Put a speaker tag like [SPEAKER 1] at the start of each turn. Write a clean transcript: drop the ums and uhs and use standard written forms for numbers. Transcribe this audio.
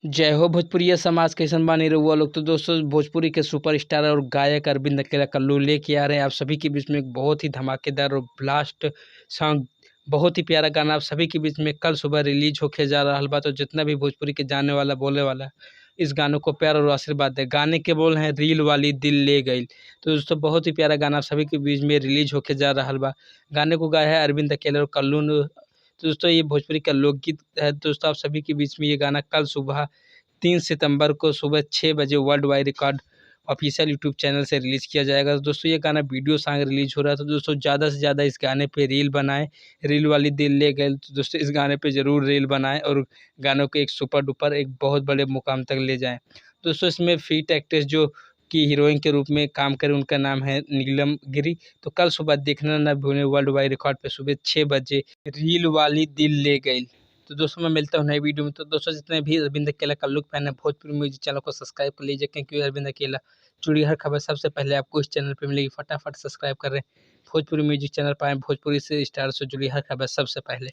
[SPEAKER 1] जय हो भोजपुरिया समाज कैसन बानी रहुआ लोग। तो दोस्तों, भोजपुरी के सुपरस्टार और गायक अरविंद अकेला कल्लू लेके आ रहे हैं आप सभी के बीच में एक बहुत ही धमाकेदार और ब्लास्ट सॉन्ग। बहुत ही प्यारा गाना आप सभी के बीच में कल सुबह रिलीज होके जा रहा बा। तो जितना भी भोजपुरी के जाने वाला बोले वाला इस गानों को प्यार और आशीर्वाद दे। गाने के बोल हैं रील वाली दिल ले गई। तो दोस्तों, बहुत ही प्यारा गाना आप सभी के बीच में रिलीज होके जा रहा बा। गाने को गाया है अरविंद अकेला और कल्लू ने। तो दोस्तों, ये भोजपुरी का लोकगीत है। दोस्तों, आप सभी के बीच में ये गाना कल सुबह 3 सितंबर को सुबह 6 बजे world wide record official YouTube channel से रिलीज़ किया जाएगा। तो दोस्तों, ये गाना वीडियो सॉन्ग रिलीज हो रहा है। तो दोस्तों, ज़्यादा से ज़्यादा इस गाने पे रील बनाएं। रील वाली दिल ले गए। तो दोस्तों, इस गाने पे ज़रूर रील बनाएं और गानों को एक सुपर डुपर एक बहुत बड़े मुकाम तक ले जाएं। दोस्तों, इसमें फीट एक्ट्रेस जो कि हीरोइन के रूप में काम करे उनका नाम है नीलम गिरी। तो कल सुबह देखना ना भूलें वर्ल्ड वाइड रिकॉर्ड पे सुबह 6 बजे रील वाली दिल ले गई। तो दोस्तों, मैं मिलता हूँ नई वीडियो में। तो दोस्तों, जितने भी अरविंद अकेला का लुक फैन है भोजपुरी म्यूजिक चैनल को सब्सक्राइब कर लीजिए, क्योंकि अरविंद अकेला जुड़ी हर खबर सबसे पहले आपको इस चैनल पे मिलेगी। फटाफट सब्सक्राइब कर रहे हैं भोजपुरी म्यूजिक चैनल पाएं, भोजपुरी से स्टार से जुड़ी हर खबर सबसे पहले।